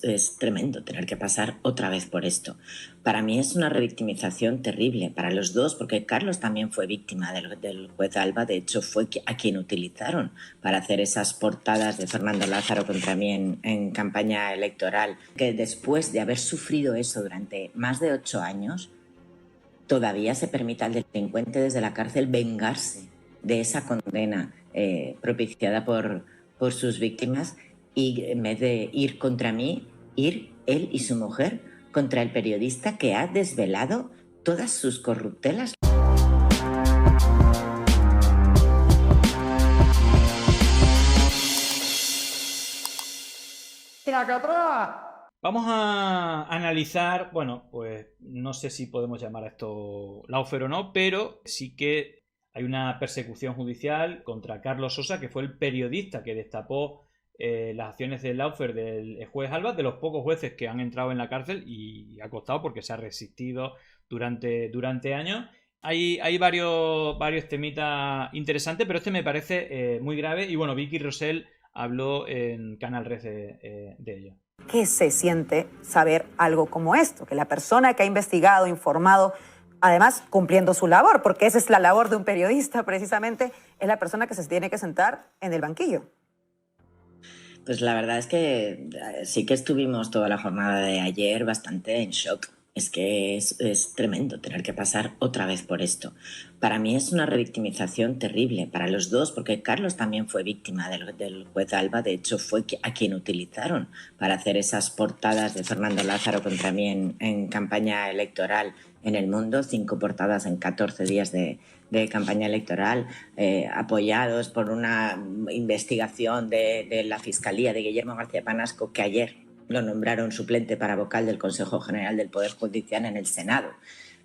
Es tremendo tener que pasar otra vez por esto. Para mí es una revictimización terrible, para los dos, porque Carlos también fue víctima del juez Alba. De hecho, fue a quien utilizaron para hacer esas portadas de Fernando Lázaro contra mí en campaña electoral. Que después de haber sufrido eso durante más de 8 años, todavía se permita al delincuente desde la cárcel vengarse de esa condena propiciada por sus víctimas, y en vez de ir contra mí, ir él y su mujer contra el periodista que ha desvelado todas sus corruptelas. Vamos a analizar, bueno, pues no sé si podemos llamar a esto lawfare o no, pero sí que hay una persecución judicial contra Carlos Sosa, que fue el periodista que destapó las acciones del lawfare del juez Alba, de los pocos jueces que han entrado en la cárcel, y ha costado porque se ha resistido durante años. Hay varios temitas interesantes, pero este me parece muy grave, y bueno, Vicky Rosell habló en Canal Red de ello. ¿Qué se siente saber algo como esto? Que la persona que ha investigado, informado, además cumpliendo su labor, porque esa es la labor de un periodista precisamente, es la persona que se tiene que sentar en el banquillo. Pues la verdad es que sí que estuvimos toda la jornada de ayer bastante en shock. Es que es tremendo tener que pasar otra vez por esto. Para mí es una revictimización terrible, para los dos, porque Carlos también fue víctima del juez Alba. De hecho, fue a quien utilizaron para hacer esas portadas de Fernando Lázaro contra mí en campaña electoral en El Mundo, 5 portadas en 14 días de campaña electoral, apoyados por una investigación de la Fiscalía de Guillermo García Panasco, que ayer lo nombraron suplente para vocal del Consejo General del Poder Judicial en el Senado,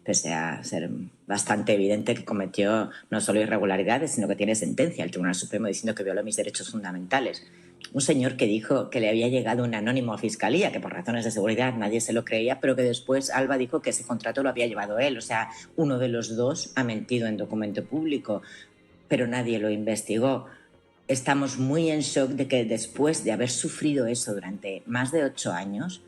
pese a ser bastante evidente que cometió no solo irregularidades, sino que tiene sentencia el Tribunal Supremo diciendo que violó mis derechos fundamentales. Un señor que dijo que le había llegado un anónimo a Fiscalía, que por razones de seguridad nadie se lo creía, pero que después Alba dijo que ese contrato lo había llevado él. O sea, uno de los dos ha mentido en documento público, pero nadie lo investigó. Estamos muy en shock de que después de haber sufrido eso durante más de 8 años,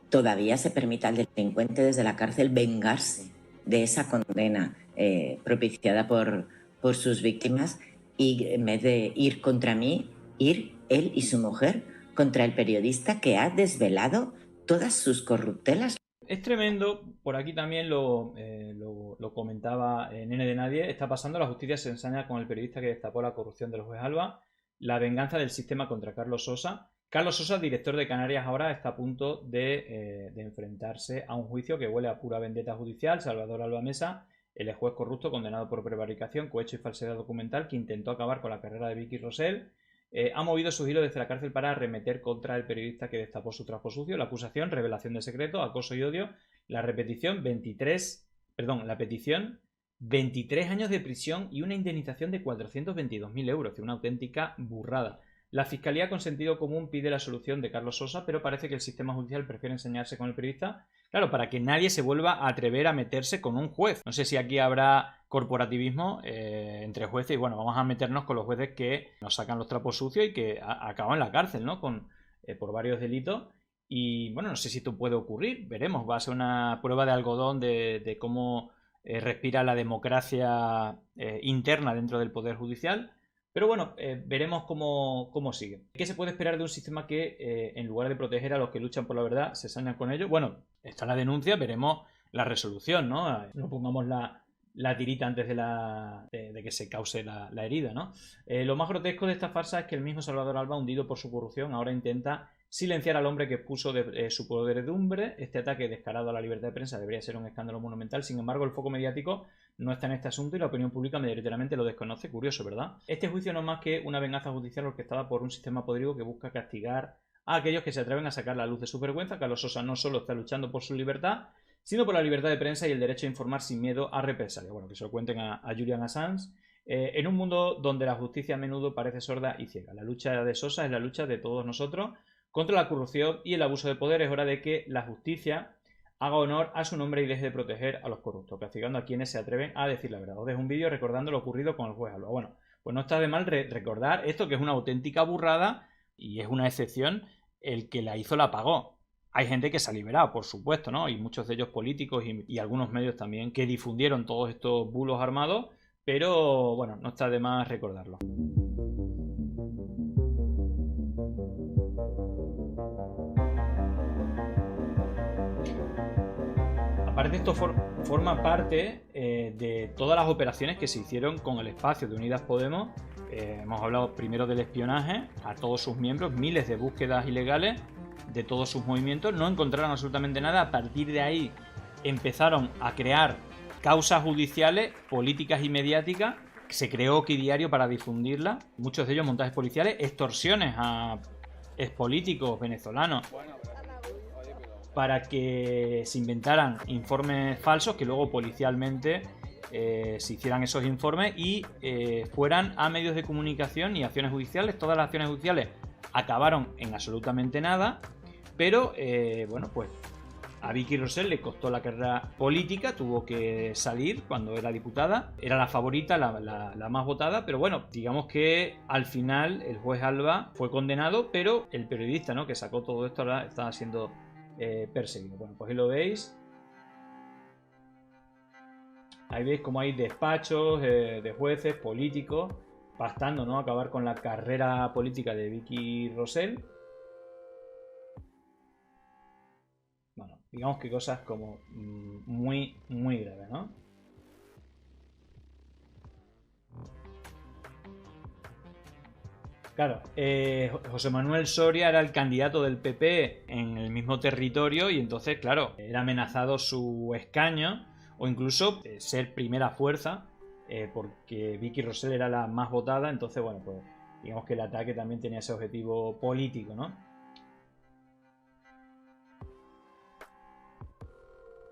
todavía se permita al delincuente desde la cárcel vengarse de esa condena propiciada por sus víctimas, y en vez de ir contra mí, ir él y su mujer contra el periodista que ha desvelado todas sus corruptelas. Es tremendo, por aquí también lo comentaba Nene de Nadie, está pasando, la justicia se ensaña con el periodista que destapó la corrupción del juez Alba, la venganza del sistema contra Carlos Sosa. Carlos Sosa, director de Canarias ahora, está a punto de enfrentarse a un juicio que huele a pura vendetta judicial. Salvador Alba Mesa, el juez corrupto condenado por prevaricación, cohecho y falsedad documental, que intentó acabar con la carrera de Vicky Rosell, ha movido su giro desde la cárcel para arremeter contra el periodista que destapó su trapo sucio. La acusación: revelación de secreto, acoso y odio. La petición: 23 años de prisión y una indemnización de 422.000 euros, una auténtica burrada. La Fiscalía con sentido común pide la solución de Carlos Sosa, pero parece que el sistema judicial prefiere enseñarse con el periodista, claro, para que nadie se vuelva a atrever a meterse con un juez. No sé si aquí habrá corporativismo entre jueces, y bueno, vamos a meternos con los jueces que nos sacan los trapos sucios y que acaban en la cárcel, ¿no? Por varios delitos. Y bueno, no sé si esto puede ocurrir, veremos, va a ser una prueba de algodón de cómo respira la democracia interna dentro del Poder Judicial. Pero bueno, veremos cómo sigue. ¿Qué se puede esperar de un sistema que, en lugar de proteger a los que luchan por la verdad, se sañan con ello? Bueno, está la denuncia, veremos la resolución, ¿no? No pongamos la tirita antes de que se cause la herida, ¿no? Lo más grotesco de esta farsa es que el mismo Salvador Alba, hundido por su corrupción, ahora intenta silenciar al hombre que expuso de su podredumbre. Este ataque descarado a la libertad de prensa debería ser un escándalo monumental. Sin embargo, el foco mediático no está en este asunto y la opinión pública mayoritariamente lo desconoce. Curioso, ¿verdad? Este juicio no es más que una venganza judicial orquestada por un sistema podrido que busca castigar a aquellos que se atreven a sacar la luz de su vergüenza. Carlos Sosa no solo está luchando por su libertad, sino por la libertad de prensa y el derecho a informar sin miedo a represalia. Bueno, que se lo cuenten a Julian Assange. En un mundo donde la justicia a menudo parece sorda y ciega. La lucha de Sosa es la lucha de todos nosotros contra la corrupción y el abuso de poder. Es hora de que la justicia haga honor a su nombre y deje de proteger a los corruptos, castigando a quienes se atreven a decir la verdad. Os dejo un vídeo recordando lo ocurrido con el juez Alba. Bueno, pues no está de mal recordar esto, que es una auténtica burrada y es una excepción el que la hizo la pagó. Hay gente que se ha liberado, por supuesto, ¿no? Y muchos de ellos políticos y algunos medios también que difundieron todos estos bulos armados, pero bueno, no está de más recordarlo. Aparte, esto forma parte de todas las operaciones que se hicieron con el espacio de Unidas Podemos. Hemos hablado primero del espionaje a todos sus miembros, miles de búsquedas ilegales de todos sus movimientos, no encontraron absolutamente nada. A partir de ahí empezaron a crear causas judiciales, políticas y mediáticas. Se creó Oquidiario para difundirla, muchos de ellos montajes policiales, extorsiones a expolíticos venezolanos para que se inventaran informes falsos, que luego policialmente se hicieran esos informes y fueran a medios de comunicación y acciones judiciales. Todas las acciones judiciales acabaron en absolutamente nada, pero bueno, pues a Vicky Rosell le costó la carrera política, tuvo que salir cuando era diputada, era la favorita, la más votada, pero bueno, digamos que al final el juez Alba fue condenado, pero el periodista, ¿no?, que sacó todo esto ahora está siendo perseguido. Bueno, pues ahí lo veis. Ahí veis como hay despachos de jueces, políticos, pactando, ¿no?, acabar con la carrera política de Vicky Rosell. Bueno, digamos que cosas como muy, muy graves, ¿no? Claro, José Manuel Soria era el candidato del PP en el mismo territorio y entonces, claro, era amenazado su escaño o incluso ser primera fuerza porque Vicky Rosell era la más votada. Entonces, bueno, pues digamos que el ataque también tenía ese objetivo político, ¿no?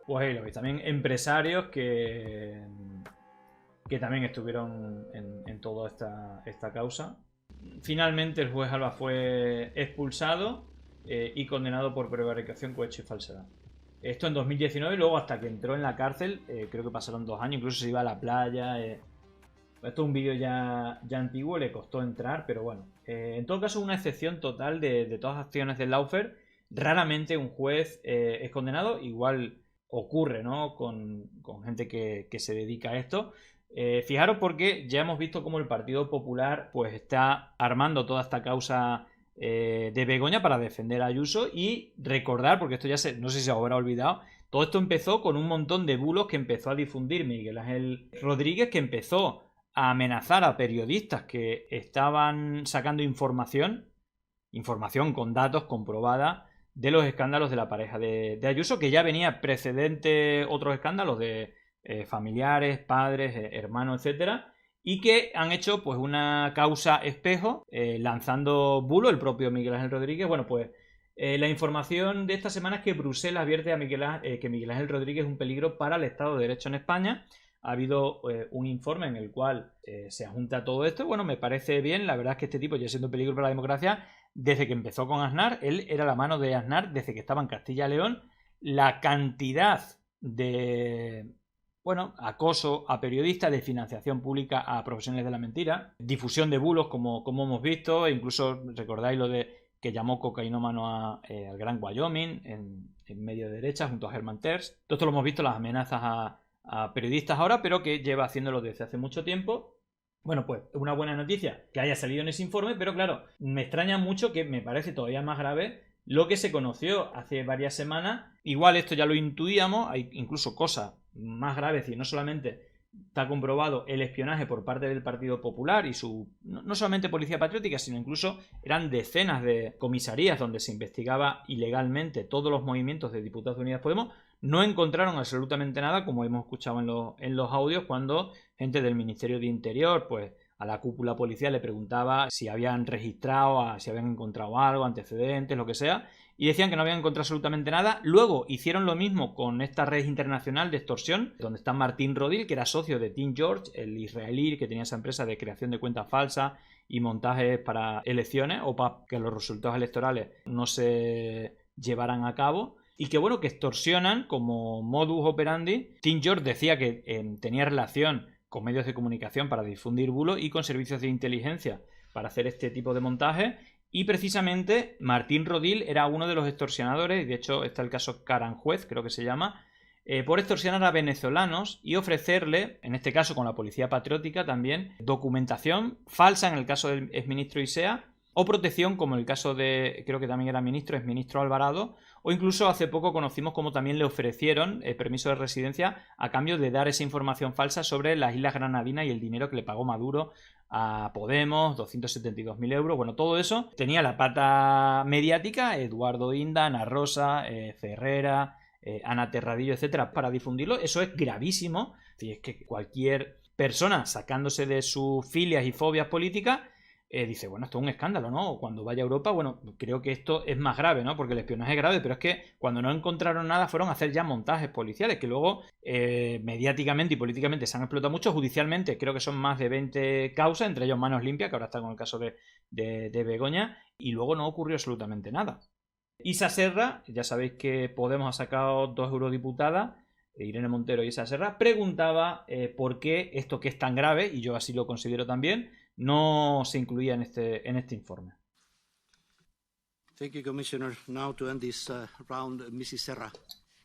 Pues ahí lo veis, también empresarios que también estuvieron en toda esta causa. Finalmente el juez Alba fue expulsado y condenado por prevaricación, cohecho y falsedad. Esto en 2019, luego hasta que entró en la cárcel, creo que pasaron 2 años, incluso se iba a la playa. Esto es un vídeo ya antiguo, le costó entrar, pero bueno. En todo caso, una excepción total de todas las acciones del lawfare. Raramente un juez es condenado, igual ocurre, ¿no?, con gente que se dedica a esto. Fijaros porque ya hemos visto cómo el Partido Popular pues está armando toda esta causa de Begoña para defender a Ayuso, y recordar, porque esto ya no sé si se habrá olvidado, todo esto empezó con un montón de bulos que empezó a difundir Miguel Ángel Rodríguez, que empezó a amenazar a periodistas que estaban sacando información con datos comprobada de los escándalos de la pareja de Ayuso, que ya venía precedente otros escándalos de familiares, padres, hermanos, etcétera, y que han hecho pues una causa espejo lanzando bulo. El propio Miguel Ángel Rodríguez. Bueno, pues la información de esta semana es que Bruselas advierte a que Miguel Ángel Rodríguez es un peligro para el Estado de Derecho en España. Ha habido un informe en el cual se adjunta todo esto. Bueno, me parece bien. La verdad es que este tipo ya siendo un peligro para la democracia desde que empezó con Aznar. Él era la mano de Aznar desde que estaba en Castilla y León. La cantidad de acoso a periodistas, de financiación pública a profesionales de la mentira, difusión de bulos como hemos visto, e incluso recordáis lo de que llamó cocainómano al Gran Wyoming en medio de derecha junto a Herman Terz. Todo esto lo hemos visto, las amenazas a periodistas ahora, pero que lleva haciéndolo desde hace mucho tiempo. Bueno, pues una buena noticia que haya salido en ese informe, pero claro, me extraña mucho, que me parece todavía más grave, lo que se conoció hace varias semanas. Igual esto ya lo intuíamos, hay incluso cosas más graves, y no solamente está comprobado el espionaje por parte del Partido Popular y no solamente Policía Patriótica, sino incluso eran decenas de comisarías donde se investigaba ilegalmente todos los movimientos de diputados de Unidas Podemos. No encontraron absolutamente nada, como hemos escuchado en los audios, cuando gente del Ministerio de Interior pues a la cúpula policial le preguntaba si habían registrado, si habían encontrado algo, antecedentes, lo que sea, y decían que no habían encontrado absolutamente nada. Luego hicieron lo mismo con esta red internacional de extorsión, donde está Martín Rodil, que era socio de Tim George, el israelí que tenía esa empresa de creación de cuentas falsas y montajes para elecciones o para que los resultados electorales no se llevaran a cabo. Y que bueno, que extorsionan como modus operandi. Tim George decía que tenía relación con medios de comunicación para difundir bulos y con servicios de inteligencia para hacer este tipo de montaje. Y precisamente Martín Rodil era uno de los extorsionadores, y de hecho está el caso Caranjuez, creo que se llama, por extorsionar a venezolanos y ofrecerle, en este caso con la Policía Patriótica también, documentación falsa en el caso del exministro Isea, o protección como en el caso de, creo que también era exministro Alvarado, o incluso hace poco conocimos cómo también le ofrecieron permiso de residencia a cambio de dar esa información falsa sobre las Islas Granadinas y el dinero que le pagó Maduro a Podemos, 272.000 euros. Bueno, todo eso tenía la pata mediática, Eduardo Inda, Ana Rosa, Ferrera, Ana Terradillo, etcétera, para difundirlo. Eso es gravísimo. Es que cualquier persona sacándose de sus filias y fobias políticas dice, bueno, esto es un escándalo, ¿no? Cuando vaya a Europa, bueno, creo que esto es más grave, ¿no? Porque el espionaje es grave, pero es que cuando no encontraron nada fueron a hacer ya montajes policiales que luego mediáticamente y políticamente se han explotado mucho. Judicialmente creo que son más de 20 causas, entre ellos Manos Limpias, que ahora está con el caso de Begoña, y luego no ocurrió absolutamente nada. Isa Serra, ya sabéis que Podemos ha sacado 2 eurodiputadas, Irene Montero y Isa Serra, preguntaba por qué esto que es tan grave, y yo así lo considero también, no se incluía en este informe. Thank you, Commissioner. Now to end this round, Mrs. Serra.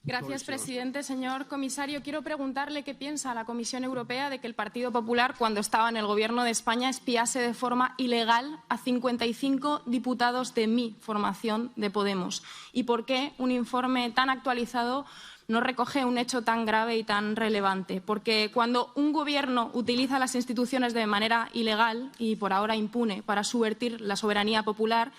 Gracias, presidente. Señor comisario, quiero preguntarle qué piensa la Comisión Europea de que el Partido Popular, cuando estaba en el Gobierno de España, espiase de forma ilegal a 55 diputados de mi formación de Podemos. Y por qué un informe tan actualizado no recoge un hecho tan grave y tan relevante. Porque cuando un gobierno utiliza las instituciones de manera ilegal y por ahora impune para subvertir la soberanía popular,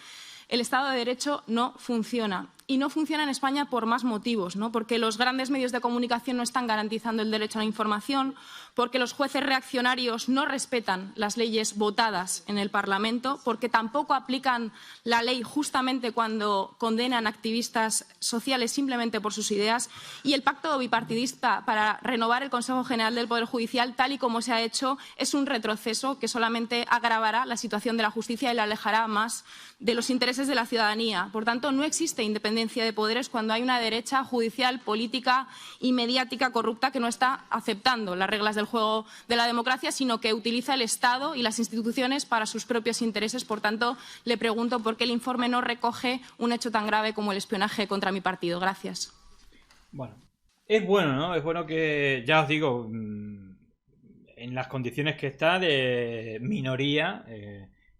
el Estado de Derecho no funciona. Y no funciona en España por más motivos, ¿no? Porque los grandes medios de comunicación no están garantizando el derecho a la información, porque los jueces reaccionarios no respetan las leyes votadas en el Parlamento, porque tampoco aplican la ley justamente cuando condenan a activistas sociales simplemente por sus ideas, y el pacto bipartidista para renovar el Consejo General del Poder Judicial, tal y como se ha hecho, es un retroceso que solamente agravará la situación de la justicia y la alejará más de los intereses de la ciudadanía. Por tanto, no existe independencia de poderes cuando hay una derecha judicial, política y mediática corrupta que no está aceptando las reglas del juego de la democracia, sino que utiliza el Estado y las instituciones para sus propios intereses. Por tanto, le pregunto por qué el informe no recoge un hecho tan grave como el espionaje contra mi partido. Gracias. Bueno, es bueno, ¿no? Es bueno que, ya os digo, en las condiciones que está de minoría,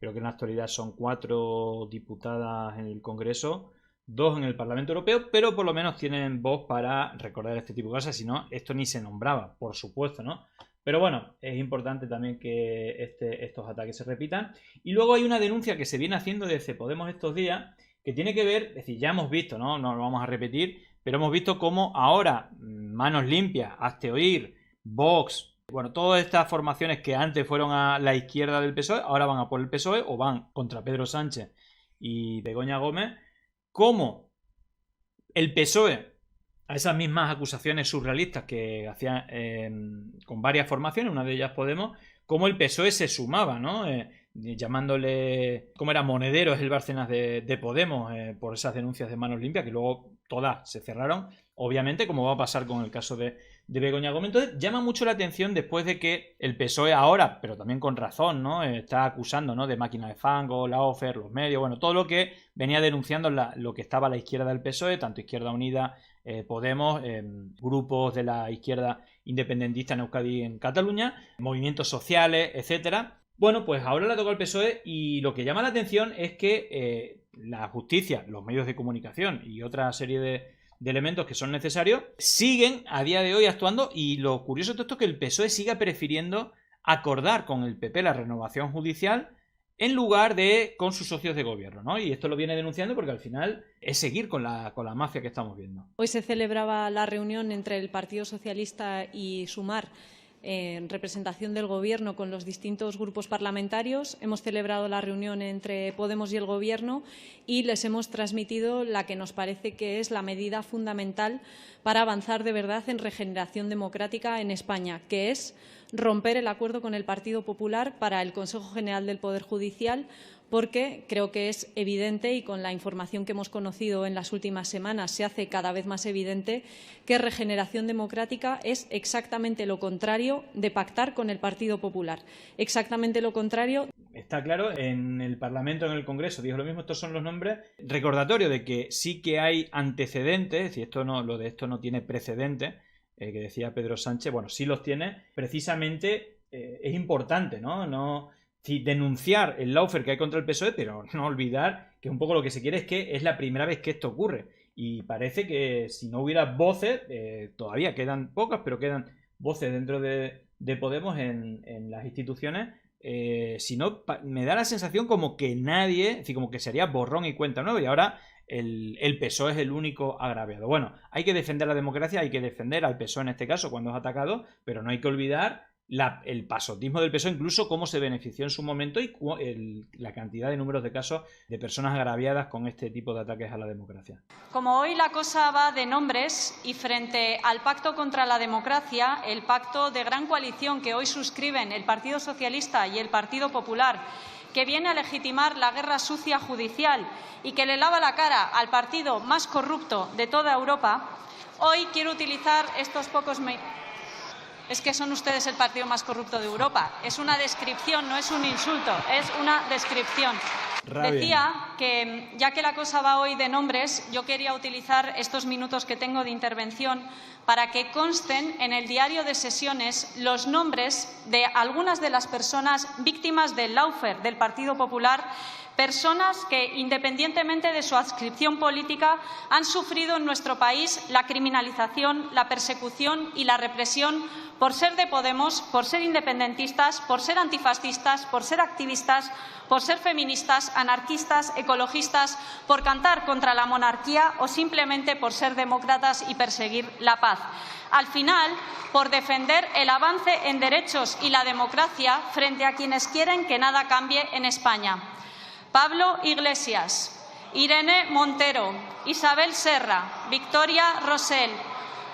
creo que en la actualidad son 4 diputadas en el Congreso, 2 en el Parlamento Europeo, pero por lo menos tienen voz para recordar este tipo de cosas, si no, esto ni se nombraba, por supuesto, ¿no? Pero bueno, es importante también que estos ataques se repitan. Y luego hay una denuncia que se viene haciendo desde Podemos estos días, que tiene que ver, es decir, ya hemos visto, ¿no? No lo vamos a repetir, pero hemos visto cómo ahora Manos Limpias, Hazte Oír, Vox, bueno, todas estas formaciones que antes fueron a la izquierda del PSOE, ahora van a por el PSOE o van contra Pedro Sánchez y Begoña Gómez, cómo el PSOE, a esas mismas acusaciones surrealistas que hacían con varias formaciones, una de ellas Podemos, cómo el PSOE se sumaba, ¿no? Llamándole, ¿cómo era? Monederos el Bárcenas de Podemos por esas denuncias de Manos Limpias, que luego todas se cerraron, obviamente, como va a pasar con el caso de Begoña Gómez. Entonces, llama mucho la atención después de que el PSOE ahora, pero también con razón, ¿no? Está acusando, ¿no? De máquina de fango, la OFER, los medios, bueno, todo lo que venía denunciando lo que estaba a la izquierda del PSOE, tanto Izquierda Unida, Podemos, grupos de la izquierda independentista en Euskadi y en Cataluña, movimientos sociales, etcétera. Bueno, pues ahora le toca al PSOE y lo que llama la atención es que la justicia, los medios de comunicación y otra serie de elementos que son necesarios siguen a día de hoy actuando, y lo curioso de todo esto es que el PSOE siga prefiriendo acordar con el PP la renovación judicial en lugar de con sus socios de gobierno, ¿no? Y esto lo viene denunciando porque al final es seguir con la mafia que estamos viendo. Hoy se celebraba la reunión entre el Partido Socialista y Sumar en representación del Gobierno con los distintos grupos parlamentarios. Hemos celebrado la reunión entre Podemos y el Gobierno y les hemos transmitido la que nos parece que es la medida fundamental para avanzar de verdad en regeneración democrática en España, que es romper el acuerdo con el Partido Popular para el Consejo General del Poder Judicial, porque creo que es evidente, y con la información que hemos conocido en las últimas semanas se hace cada vez más evidente, que regeneración democrática es exactamente lo contrario de pactar con el Partido Popular, exactamente lo contrario. está claro, en el Parlamento, en el Congreso, dijo lo mismo, estos son los nombres. Recordatorio de que sí que hay antecedentes, es decir, lo de esto no tiene precedentes, que decía Pedro Sánchez, bueno, sí los tiene, precisamente es importante, ¿no? Sí, denunciar el lawfare que hay contra el PSOE, pero no olvidar que un poco lo que se quiere es que es la primera vez que esto ocurre. Y parece que si no hubiera voces, todavía quedan pocas, pero quedan voces dentro de Podemos en las instituciones. Si no, me da la sensación como que nadie, es decir, como que sería borrón y cuenta nueva, y ahora el PSOE es el único agraviado. Bueno, hay que defender la democracia, hay que defender al PSOE en este caso cuando es atacado, pero no hay que olvidar el pasotismo del PSOE, incluso cómo se benefició en su momento y la cantidad de números de casos de personas agraviadas con este tipo de ataques a la democracia. Como hoy la cosa va de nombres y frente al pacto contra la democracia, el pacto de gran coalición que hoy suscriben el Partido Socialista y el Partido Popular, que viene a legitimar la guerra sucia judicial y que le lava la cara al partido más corrupto de toda Europa, hoy quiero utilizar estos pocos minutos. Es que son ustedes el partido más corrupto de Europa. Es una descripción, no es un insulto, es una descripción. Rabia. Decía que, ya que la cosa va hoy de nombres, yo quería utilizar estos minutos que tengo de intervención para que consten en el diario de sesiones los nombres de algunas de las personas víctimas del lawfare del Partido Popular, personas que, independientemente de su adscripción política, han sufrido en nuestro país la criminalización, la persecución y la represión por ser de Podemos, por ser independentistas, por ser antifascistas, por ser activistas, por ser feministas, anarquistas, ecologistas, por cantar contra la monarquía o simplemente por ser demócratas y perseguir la paz. Al final, por defender el avance en derechos y la democracia frente a quienes quieren que nada cambie en España. Pablo Iglesias, Irene Montero, Isabel Serra, Victoria Rosell,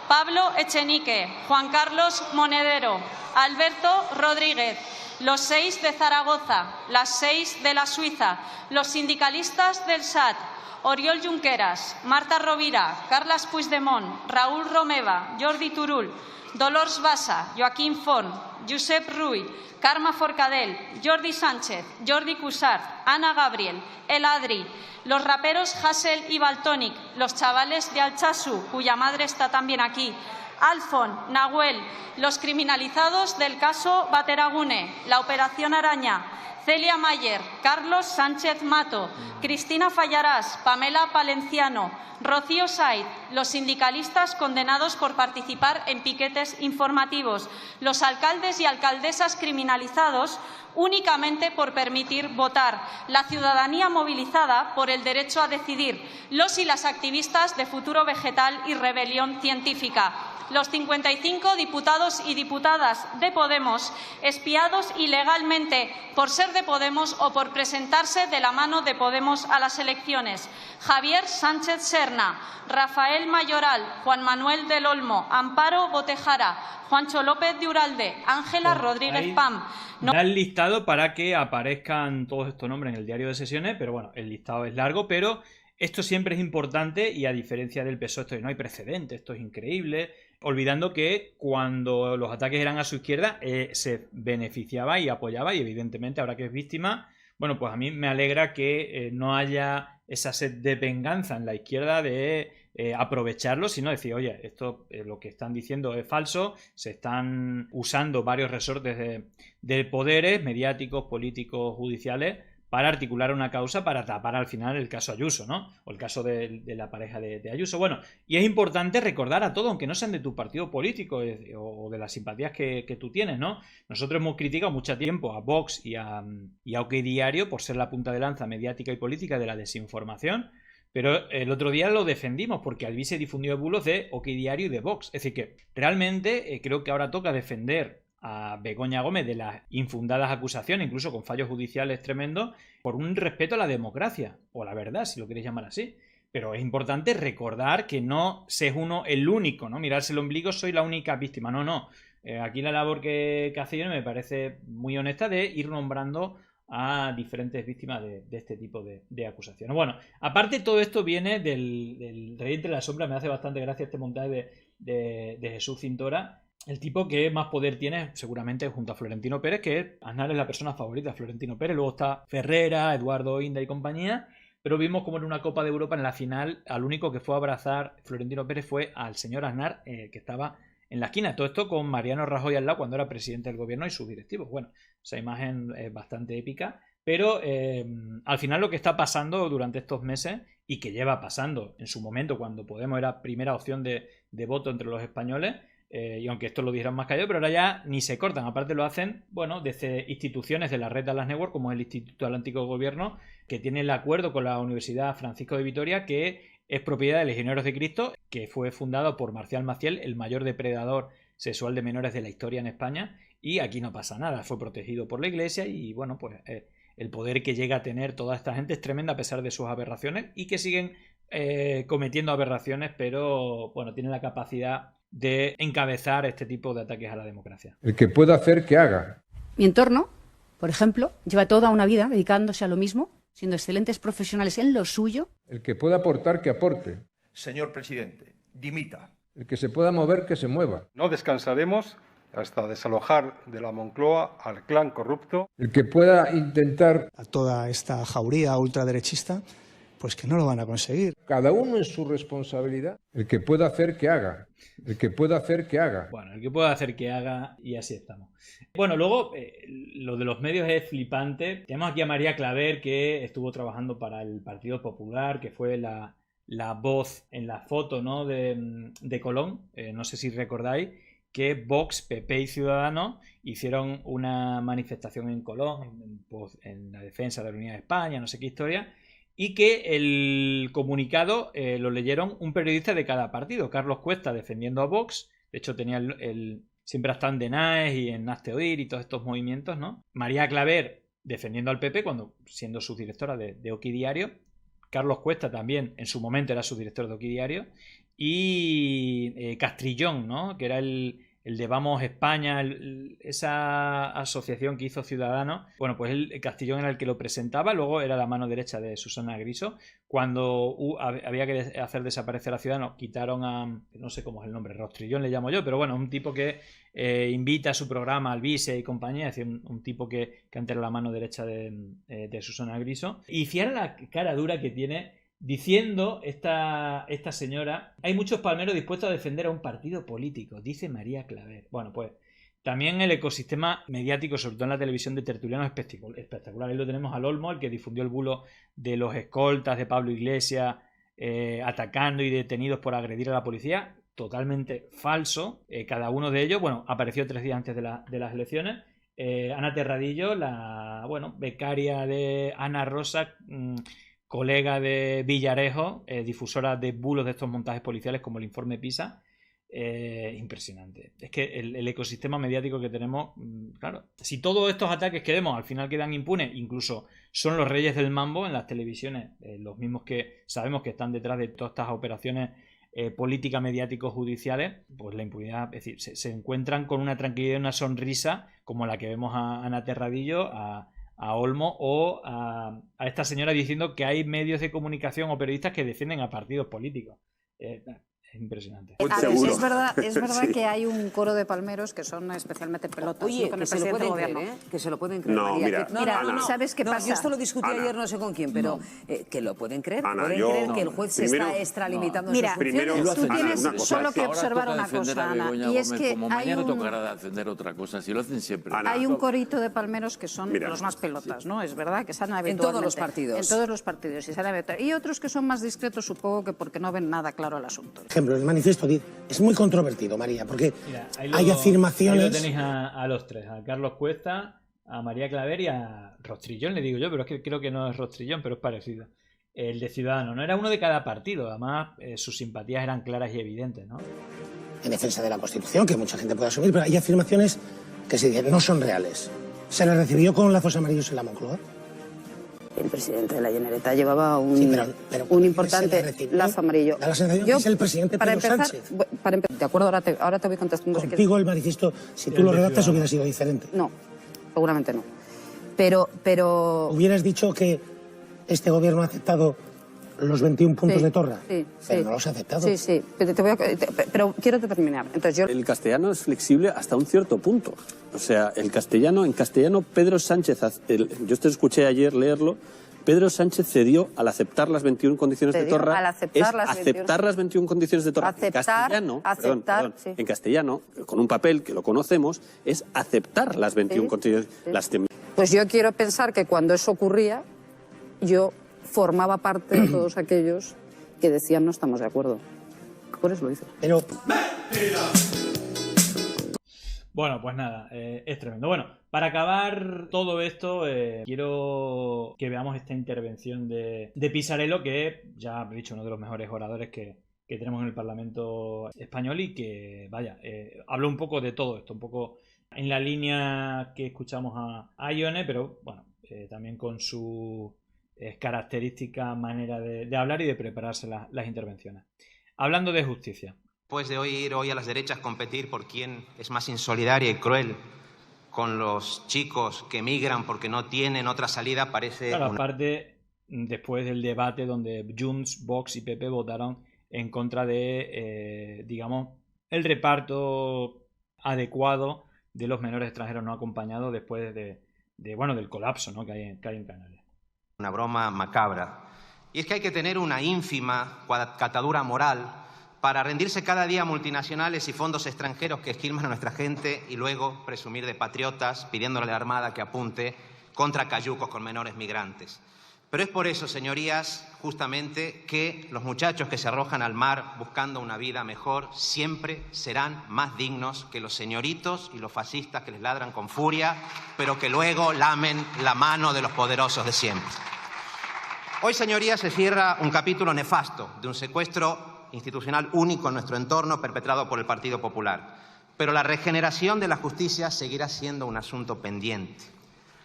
Pablo Echenique, Juan Carlos Monedero, Alberto Rodríguez, los 6 de Zaragoza, las 6 de la Suiza, los sindicalistas del SAT, Oriol Junqueras, Marta Rovira, Carles Puigdemont, Raúl Romeva, Jordi Turull, Dolors Bassa, Joaquín Forn, Josep Rull, Carme Forcadell, Jordi Sánchez, Jordi Cuixart, Ana Gabriel, El Adri, los raperos Hassel y Valtònyc, los chavales de Alchazu, cuya madre está también aquí, Alfon, Nahuel, los criminalizados del caso Bateragune, la Operación Araña, Celia Mayer, Carlos Sánchez Mato, Cristina Fallarás, Pamela Palenciano, Rocío Saiz, los sindicalistas condenados por participar en piquetes informativos, los alcaldes y alcaldesas criminalizados únicamente por permitir votar, la ciudadanía movilizada por el derecho a decidir, los y las activistas de Futuro Vegetal y Rebelión Científica, los 55 diputados y diputadas de Podemos espiados ilegalmente por ser de Podemos o por presentarse de la mano de Podemos a las elecciones, Javier Sánchez Serna, Rafael Mayoral, Juan Manuel del Olmo, Amparo Botejara, Juancho López de Uralde, Ángela Rodríguez Pam. Da el listado para que aparezcan todos estos nombres en el diario de sesiones, pero bueno, el listado es largo, pero esto siempre es importante y a diferencia del PSOE esto no hay precedente, esto es increíble, olvidando que cuando los ataques eran a su izquierda se beneficiaba y apoyaba y evidentemente ahora que es víctima, bueno, pues a mí me alegra que no haya esa sed de venganza en la izquierda de aprovecharlo, sino decir, oye, esto lo que están diciendo es falso, se están usando varios resortes de poderes mediáticos, políticos, judiciales para articular una causa para tapar al final el caso Ayuso, ¿no? O el caso de la pareja de Ayuso. Bueno, y es importante recordar a todos, aunque no sean de tu partido político o de las simpatías que tú tienes, ¿no? Nosotros hemos criticado mucho tiempo a Vox y a OK Diario por ser la punta de lanza mediática y política de la desinformación, pero el otro día lo defendimos porque Albi se difundió bulos de OK Diario y de Vox. Es decir que realmente creo que ahora toca defender a Begoña Gómez de las infundadas acusaciones, incluso con fallos judiciales tremendos, por un respeto a la democracia, o la verdad, si lo queréis llamar así. Pero es importante recordar que no se es uno el único, ¿no? Mirarse el ombligo, soy la única víctima. No. Aquí la labor que hace yo me parece muy honesta de ir nombrando a diferentes víctimas de este tipo de acusaciones. Bueno, aparte todo esto viene del Rey entre las sombras. Me hace bastante gracia este montaje de Jesús Cintora, el tipo que más poder tiene seguramente junto a Florentino Pérez, que Aznar es la persona favorita de Florentino Pérez, luego está Ferrera, Eduardo Inda y compañía, pero vimos como en una Copa de Europa en la final al único que fue a abrazar Florentino Pérez fue al señor Aznar, que estaba en la esquina. Todo esto con Mariano Rajoy al lado cuando era presidente del gobierno y sus directivos. Bueno, esa imagen es bastante épica, pero al final lo que está pasando durante estos meses y que lleva pasando en su momento cuando Podemos era primera opción de voto entre los españoles, y aunque esto lo dijeran más callado, pero ahora ya ni se cortan, aparte lo hacen, bueno, desde instituciones de la red Dallas Network, como el Instituto Atlántico de Gobierno, que tiene el acuerdo con la Universidad Francisco de Vitoria, que es propiedad de Legionarios de Cristo, que fue fundado por Marcial Maciel, el mayor depredador sexual de menores de la historia en España, y aquí no pasa nada, fue protegido por la Iglesia y bueno, pues el poder que llega a tener toda esta gente es tremenda a pesar de sus aberraciones y que siguen cometiendo aberraciones, pero bueno, tienen la capacidad de encabezar este tipo de ataques a la democracia. El que pueda hacer, que haga. Mi entorno, por ejemplo, lleva toda una vida dedicándose a lo mismo, siendo excelentes profesionales en lo suyo. El que pueda aportar, que aporte. Señor presidente, dimita. El que se pueda mover, que se mueva. No descansaremos hasta desalojar de la Moncloa al clan corrupto. El que pueda intentar a toda esta jauría ultraderechista, pues que no lo van a conseguir. Cada uno en su responsabilidad. El que pueda hacer, que haga. El que pueda hacer, que haga. Bueno, el que pueda hacer, que haga, y así estamos. Bueno, luego, lo de los medios es flipante. Tenemos aquí a María Claver, que estuvo trabajando para el Partido Popular, que fue la voz en la foto, ¿no?, de Colón. No sé si recordáis que Vox, PP y Ciudadanos hicieron una manifestación en Colón en la defensa de la unidad de España, no sé qué historia, y que el comunicado lo leyeron un periodista de cada partido. Carlos Cuesta defendiendo a Vox, de hecho tenía siempre ha estado en DENAES y en Hazte Oír y todos estos movimientos, ¿no? María Claver defendiendo al PP cuando siendo subdirectora de Oqui Diario. Carlos Cuesta también en su momento era subdirector de Oqui Diario. Y Castrillón, ¿no?, que era el de Vamos España, esa asociación que hizo Ciudadanos. Bueno, pues el Castrillón era el que lo presentaba, luego era la mano derecha de Susana Griso. Cuando había que hacer desaparecer a Ciudadanos, quitaron a, no sé cómo es el nombre, Rostrillón le llamo yo, pero bueno, un tipo que invita a su programa al Vice y compañía, es decir, un tipo que antes era la mano derecha de Susana Griso. Y fiera la cara dura que tiene diciendo esta señora, hay muchos palmeros dispuestos a defender a un partido político, dice María Claver. Bueno, pues también el ecosistema mediático, sobre todo en la televisión, de tertulianos espectacular. Ahí lo tenemos al Olmo, el que difundió el bulo de los escoltas de Pablo Iglesias atacando y detenidos por agredir a la policía. Totalmente falso. Cada uno de ellos, bueno, apareció 3 días antes de las elecciones. Ana Terradillo, la becaria de Ana Rosa, colega de Villarejo, difusora de bulos de estos montajes policiales como el informe PISA. Impresionante. Es que el ecosistema mediático que tenemos, claro, si todos estos ataques que vemos al final quedan impunes, incluso son los reyes del mambo en las televisiones, los mismos que sabemos que están detrás de todas estas operaciones políticas, mediáticos, judiciales, pues la impunidad, es decir, se encuentran con una tranquilidad y una sonrisa como la que vemos a Ana Terradillo, a Olmo o a esta señora diciendo que hay medios de comunicación o periodistas que defienden a partidos políticos. Es impresionante. Es verdad sí, que hay un coro de palmeros que son especialmente pelotas. Oye, que se lo pueden creer, ¿eh? Que se lo pueden creer. No, María. mira, ¿sabes qué pasa? Yo esto lo discutí ayer no sé con quién, pero que lo pueden creer. Ana, pueden creer que el juez se está extralimitando en sus funciones. Mira, tú tienes solo que observar una cosa, Ana, y es que como mañana tocará defender otra cosa, si lo hacen siempre. Ana, hay un corito de palmeros que son los más pelotas, ¿no? Es verdad que están habitualmente. En todos los partidos. En todos los partidos. Y otros que son más discretos, supongo que porque no ven nada claro al asunto. Por ejemplo, el manifiesto es muy controvertido, María, porque hay afirmaciones... Ahí lo tenéis a los tres, a Carlos Cuesta, a María Claver y a Rostrillón, le digo yo, pero es que creo que no es Rostrillón, pero es parecido. El de Ciudadanos, no era uno de cada partido, además sus simpatías eran claras y evidentes, ¿no? En defensa de la Constitución, que mucha gente puede asumir, pero hay afirmaciones que no son reales. ¿Se le recibió con lazos amarillos en la Moncloa? El presidente de la Generalitat llevaba un importante lazo amarillo. Da la sensación que es el presidente Pedro Sánchez. De acuerdo, ahora te voy contestando. Contigo el manifiesto, si tú lo redactas, hubiera sido diferente. No, seguramente no. Pero... ¿Hubieras dicho que este gobierno ha aceptado los 21 puntos de Torra. Sí, pero sí. no los ha aceptado. Sí, sí, pero quiero terminar. Entonces, El castellano es flexible hasta un cierto punto. O sea, en castellano, Pedro Sánchez, yo te escuché ayer leerlo, Pedro Sánchez cedió al aceptar las 21 condiciones de Torra. Al aceptar las 21 condiciones de Torra. En castellano, con un papel que lo conocemos, es aceptar las 21 condiciones. Pues yo quiero pensar que cuando eso ocurría, yo formaba parte de todos aquellos que decían no estamos de acuerdo. Por eso lo hice. Pero... Bueno, pues nada, es tremendo. Bueno, para acabar todo esto, quiero que veamos esta intervención de Pisarello, que ya he dicho, uno de los mejores oradores que tenemos en el Parlamento español y que, vaya, habló un poco de todo esto, un poco en la línea que escuchamos a Ione, pero bueno, también con su característica manera de hablar y de prepararse las intervenciones. Hablando de justicia. Después de oír hoy a las derechas competir por quién es más insolidaria y cruel con los chicos que emigran porque no tienen otra salida, parece... Claro, aparte, después del debate donde Junts, Vox y PP votaron en contra de, digamos, el reparto adecuado de los menores extranjeros no acompañados después del colapso, ¿no?, que hay en Canarias. Una broma macabra. Y es que hay que tener una ínfima catadura moral para rendirse cada día a multinacionales y fondos extranjeros que esquilman a nuestra gente y luego presumir de patriotas pidiéndole a la Armada que apunte contra cayucos con menores migrantes. Pero es por eso, señorías, justamente, que los muchachos que se arrojan al mar buscando una vida mejor siempre serán más dignos que los señoritos y los fascistas que les ladran con furia, pero que luego lamen la mano de los poderosos de siempre. Hoy, señorías, se cierra un capítulo nefasto de un secuestro institucional único en nuestro entorno perpetrado por el Partido Popular. Pero la regeneración de la justicia seguirá siendo un asunto pendiente.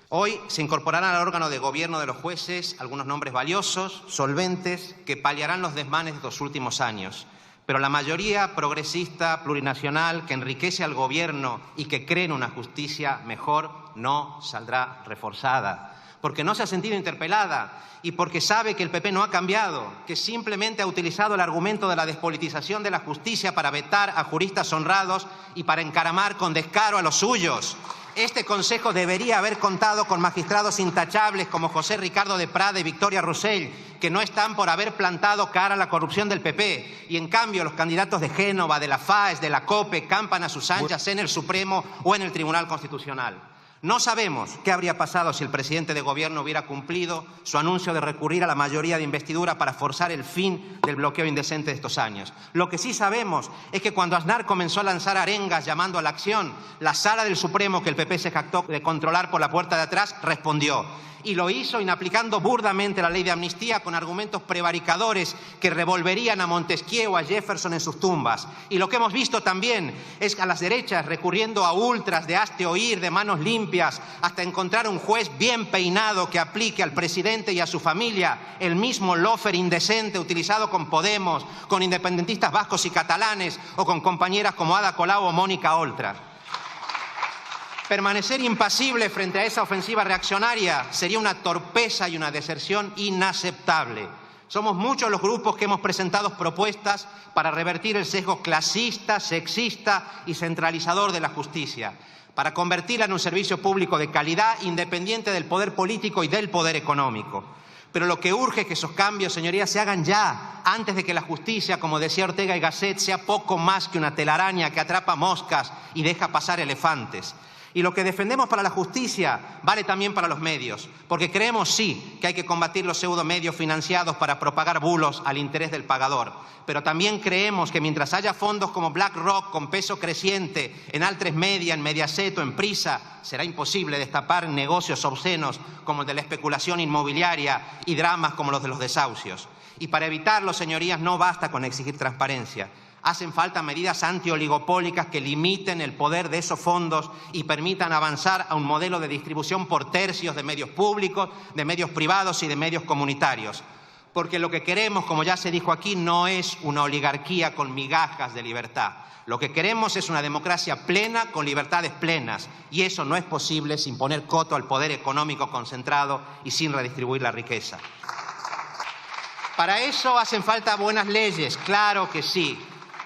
Hoy se incorporarán al órgano de gobierno de los jueces algunos nombres valiosos, solventes, que paliarán los desmanes de los últimos años. Pero la mayoría progresista, plurinacional, que enriquece al gobierno y que cree en una justicia mejor, no saldrá reforzada. Porque no se ha sentido interpelada y porque sabe que el PP no ha cambiado, que simplemente ha utilizado el argumento de la despolitización de la justicia para vetar a juristas honrados y para encaramar con descaro a los suyos. Este Consejo debería haber contado con magistrados intachables como José Ricardo de Prada y Victoria Rossell, que no están por haber plantado cara a la corrupción del PP. Y en cambio los candidatos de Génova, de la FAES, de la COPE, campan a sus anchas en el Supremo o en el Tribunal Constitucional. No sabemos qué habría pasado si el presidente de gobierno hubiera cumplido su anuncio de recurrir a la mayoría de investidura para forzar el fin del bloqueo indecente de estos años. Lo que sí sabemos es que cuando Aznar comenzó a lanzar arengas llamando a la acción, la Sala del Supremo, que el PP se jactó de controlar por la puerta de atrás, respondió. Y lo hizo inaplicando burdamente la ley de amnistía con argumentos prevaricadores que revolverían a Montesquieu o a Jefferson en sus tumbas. Y lo que hemos visto también es a las derechas recurriendo a ultras de hazte oír, de manos limpias, hasta encontrar un juez bien peinado que aplique al presidente y a su familia el mismo lawfare indecente utilizado con Podemos, con independentistas vascos y catalanes o con compañeras como Ada Colau o Mónica Oltra. Permanecer impasible frente a esa ofensiva reaccionaria sería una torpeza y una deserción inaceptable. Somos muchos los grupos que hemos presentado propuestas para revertir el sesgo clasista, sexista y centralizador de la justicia, para convertirla en un servicio público de calidad independiente del poder político y del poder económico. Pero lo que urge es que esos cambios, señorías, se hagan ya, antes de que la justicia, como decía Ortega y Gasset, sea poco más que una telaraña que atrapa moscas y deja pasar elefantes. Y lo que defendemos para la justicia vale también para los medios, porque creemos sí que hay que combatir los pseudomedios financiados para propagar bulos al interés del pagador. Pero también creemos que mientras haya fondos como BlackRock con peso creciente en Altres Media, en Mediaset o en Prisa, será imposible destapar negocios obscenos como el de la especulación inmobiliaria y dramas como los de los desahucios. Y para evitarlo, señorías, no basta con exigir transparencia. Hacen falta medidas antioligopólicas que limiten el poder de esos fondos y permitan avanzar a un modelo de distribución por tercios de medios públicos, de medios privados y de medios comunitarios. Porque lo que queremos, como ya se dijo aquí, no es una oligarquía con migajas de libertad. Lo que queremos es una democracia plena con libertades plenas. Y eso no es posible sin poner coto al poder económico concentrado y sin redistribuir la riqueza. Para eso hacen falta buenas leyes, claro que sí,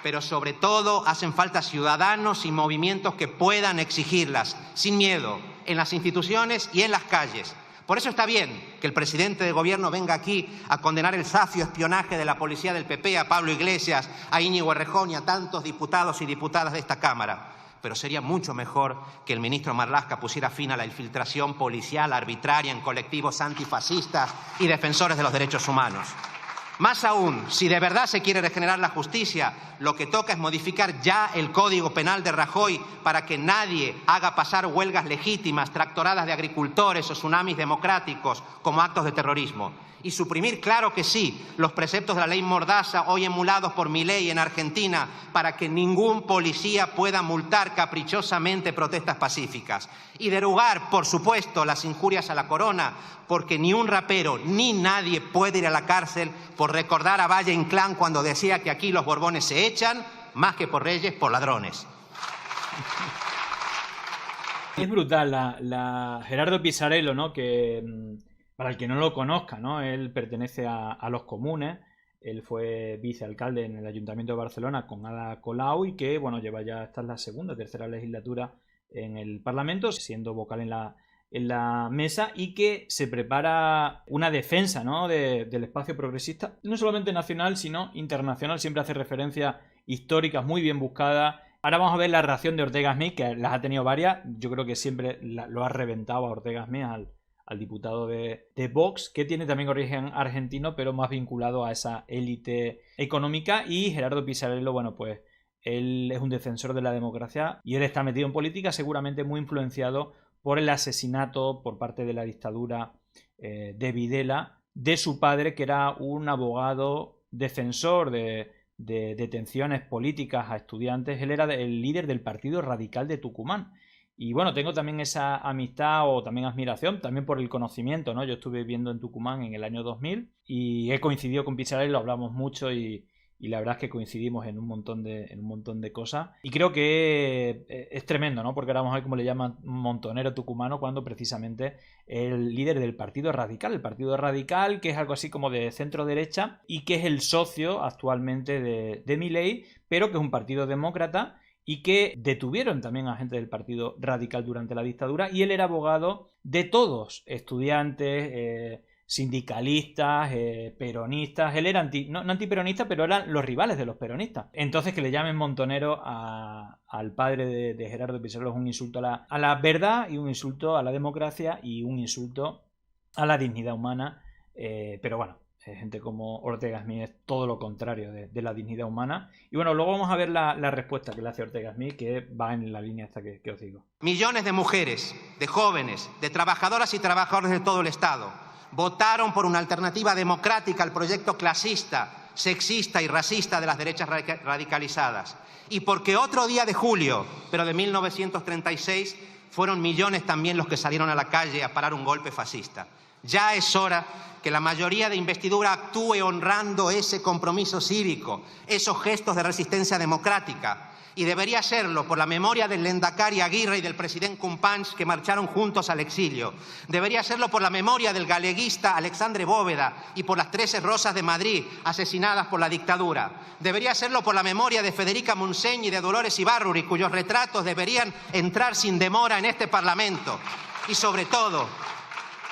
pero sobre todo hacen falta ciudadanos y movimientos que puedan exigirlas, sin miedo, en las instituciones y en las calles. Por eso está bien que el presidente de Gobierno venga aquí a condenar el zafio espionaje de la policía del PP a Pablo Iglesias, a Íñigo Errejón y a tantos diputados y diputadas de esta Cámara. Pero sería mucho mejor que el ministro Marlaska pusiera fin a la infiltración policial arbitraria en colectivos antifascistas y defensores de los derechos humanos. Más aún, si de verdad se quiere regenerar la justicia, lo que toca es modificar ya el Código Penal de Rajoy para que nadie haga pasar huelgas legítimas, tractoradas de agricultores o tsunamis democráticos como actos de terrorismo. Y suprimir, claro que sí, los preceptos de la ley Mordaza, hoy emulados por Milei en Argentina, para que ningún policía pueda multar caprichosamente protestas pacíficas. Y derogar, por supuesto, las injurias a la corona, porque ni un rapero ni nadie puede ir a la cárcel por recordar a Valle Inclán cuando decía que aquí los Borbones se echan, más que por reyes, por ladrones. Es brutal la Gerardo Pisarello, ¿no? Que para el que no lo conozca, ¿no? Él pertenece a los comunes. Él fue vicealcalde en el Ayuntamiento de Barcelona con Ada Colau y que, bueno, lleva ya, esta es la segunda, tercera legislatura en el Parlamento, siendo vocal en la mesa, y que se prepara una defensa, ¿no? del espacio progresista, no solamente nacional, sino internacional. Siempre hace referencias históricas muy bien buscadas. Ahora vamos a ver la reacción de Ortega Smith, que las ha tenido varias. Yo creo que siempre lo ha reventado a Ortega Smith, al diputado de Vox, que tiene también origen argentino, pero más vinculado a esa élite económica. Y Gerardo Pisarello, bueno, pues él es un defensor de la democracia y él está metido en política, seguramente muy influenciado por el asesinato por parte de la dictadura de Videla de su padre, que era un abogado defensor de detenciones políticas a estudiantes. Él era el líder del Partido Radical de Tucumán. Y bueno, tengo también esa amistad o también admiración, también por el conocimiento, ¿no? Yo estuve viviendo en Tucumán en el año 2000 y he coincidido con Pisarello, hablamos mucho y la verdad es que coincidimos en un montón de cosas. Y creo que es tremendo, ¿no? Porque ahora vamos a ver cómo le llaman montonero tucumano cuando precisamente el líder del Partido Radical, el Partido Radical, que es algo así como de centro derecha y que es el socio actualmente de Milei, pero que es un partido demócrata y que detuvieron también a gente del Partido Radical durante la dictadura, y él era abogado de todos, estudiantes, sindicalistas, peronistas. Él era no antiperonista, pero eran los rivales de los peronistas. Entonces, que le llamen montonero al padre de Gerardo Pisarello es un insulto a la verdad y un insulto a la democracia y un insulto a la dignidad humana. Pero bueno, gente como Ortega Smith es todo lo contrario de la dignidad humana. Y bueno, luego vamos a ver la respuesta que le hace Ortega Smith, que va en la línea esta que os digo. Millones de mujeres, de jóvenes, de trabajadoras y trabajadores de todo el Estado votaron por una alternativa democrática al proyecto clasista, sexista y racista de las derechas radicalizadas. Y porque otro día de julio, pero de 1936, fueron millones también los que salieron a la calle a parar un golpe fascista. Ya es hora que la mayoría de investidura actúe honrando ese compromiso cívico, esos gestos de resistencia democrática. Y debería hacerlo por la memoria del Lehendakari Aguirre y del presidente Companys, que marcharon juntos al exilio. Debería hacerlo por la memoria del galeguista Alexandre Bóveda y por las 13 Rosas de Madrid, asesinadas por la dictadura. Debería hacerlo por la memoria de Federica Montseny y de Dolores Ibárruri, cuyos retratos deberían entrar sin demora en este Parlamento. Y sobre todo,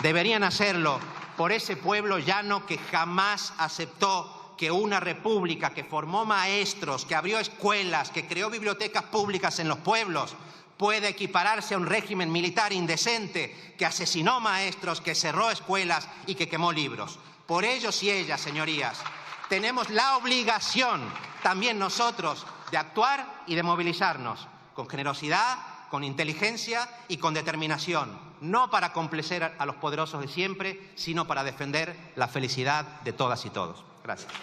deberían hacerlo por ese pueblo llano que jamás aceptó que una república que formó maestros, que abrió escuelas, que creó bibliotecas públicas en los pueblos, puede equipararse a un régimen militar indecente que asesinó maestros, que cerró escuelas y que quemó libros. Por ellos y ellas, señorías, tenemos la obligación, también nosotros, de actuar y de movilizarnos con generosidad, con inteligencia y con determinación, no para complacer a los poderosos de siempre, sino para defender la felicidad de todas y todos. Gracias.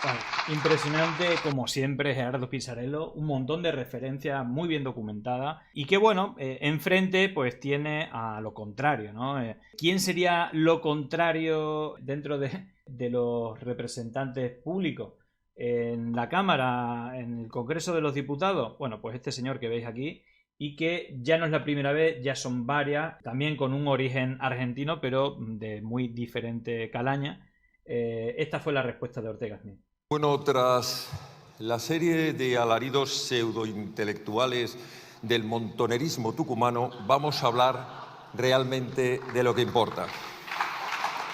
Bueno, impresionante, como siempre, Gerardo Pisarello, un montón de referencias muy bien documentadas y que, bueno, enfrente pues tiene a lo contrario, ¿no? ¿Quién sería lo contrario dentro de los representantes públicos? En la Cámara, en el Congreso de los Diputados, bueno, pues este señor que veis aquí, y que ya no es la primera vez, ya son varias, también con un origen argentino, pero de muy diferente calaña. Esta fue la respuesta de Ortega Smith. Bueno, tras la serie de alaridos pseudointelectuales del montonerismo tucumano, vamos a hablar realmente de lo que importa.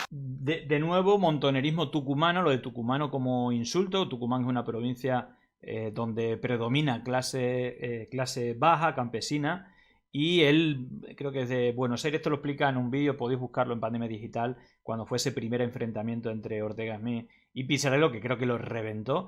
De nuevo, montonerismo tucumano, lo de tucumano como insulto. Tucumán es una provincia donde predomina clase baja, campesina, y él, creo que es de Buenos Aires, esto lo explica en un vídeo, podéis buscarlo en Pandemia Digital, cuando fue ese primer enfrentamiento entre Ortega Smith y Pizarello, que creo que lo reventó.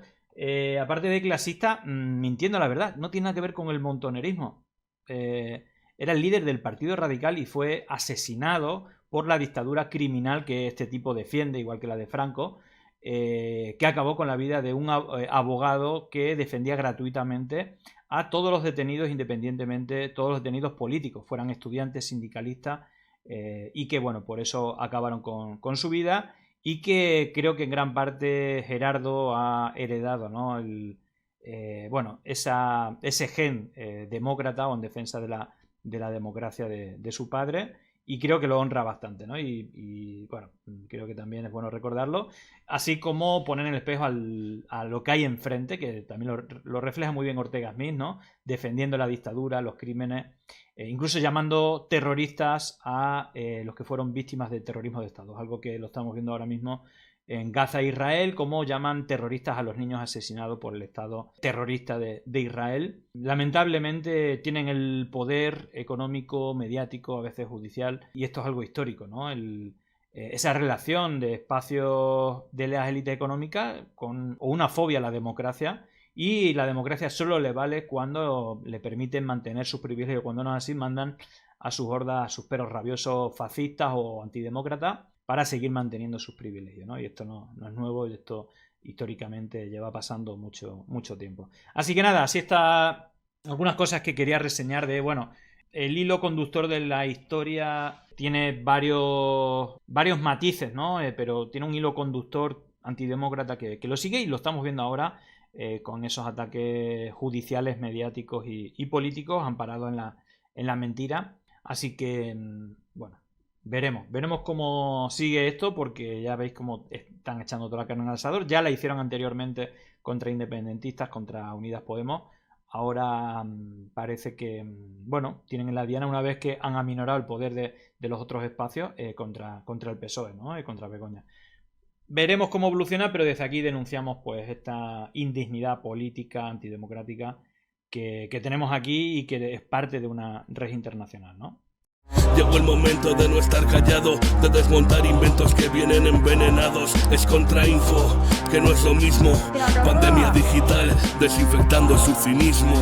Aparte de clasista, mintiendo la verdad, no tiene nada que ver con el montonerismo. Era el líder del Partido Radical y fue asesinado por la dictadura criminal que este tipo defiende, igual que la de Franco, que acabó con la vida de un abogado que defendía gratuitamente a todos los detenidos, independientemente, todos los detenidos políticos, fueran estudiantes, sindicalistas, y que, bueno, por eso acabaron con su vida, y que creo que en gran parte Gerardo ha heredado, ¿no? Ese gen demócrata o en defensa de la democracia de su padre, y creo que lo honra bastante, ¿no? Y bueno, creo que también es bueno recordarlo, así como poner en el espejo a lo que hay enfrente, que también lo refleja muy bien Ortega Smith, ¿no? Defendiendo la dictadura, los crímenes, incluso llamando terroristas a los que fueron víctimas de terrorismo de Estado, algo que lo estamos viendo ahora mismo en Gaza e Israel, como llaman terroristas a los niños asesinados por el Estado terrorista de Israel. Lamentablemente tienen el poder económico, mediático, a veces judicial, y esto es algo histórico, ¿no? Esa relación de espacios de las élites económicas o una fobia a la democracia, y la democracia solo le vale cuando le permiten mantener sus privilegios, cuando no es así mandan a sus hordas, a sus perros rabiosos fascistas o antidemócratas, para seguir manteniendo sus privilegios, ¿no? Y esto no es nuevo, y esto históricamente lleva pasando mucho tiempo. Así que nada, así está algunas cosas que quería reseñar de, bueno, el hilo conductor de la historia tiene varios matices, ¿no? Pero tiene un hilo conductor antidemócrata que lo sigue, y lo estamos viendo ahora con esos ataques judiciales, mediáticos y políticos amparados en la mentira. Así que, bueno, veremos cómo sigue esto, porque ya veis cómo están echando toda la carne al asador. Ya la hicieron anteriormente contra independentistas, contra Unidas Podemos. Ahora parece que, bueno, tienen en la diana una vez que han aminorado el poder de los otros espacios contra el PSOE, ¿no? Contra Begoña. Veremos cómo evoluciona, pero desde aquí denunciamos pues esta indignidad política, antidemocrática que tenemos aquí, y que es parte de una red internacional, ¿no? Llegó el momento de no estar callado, de desmontar inventos que vienen envenenados. Es contrainfo, que no es lo mismo. Pandemia digital, desinfectando su cinismo.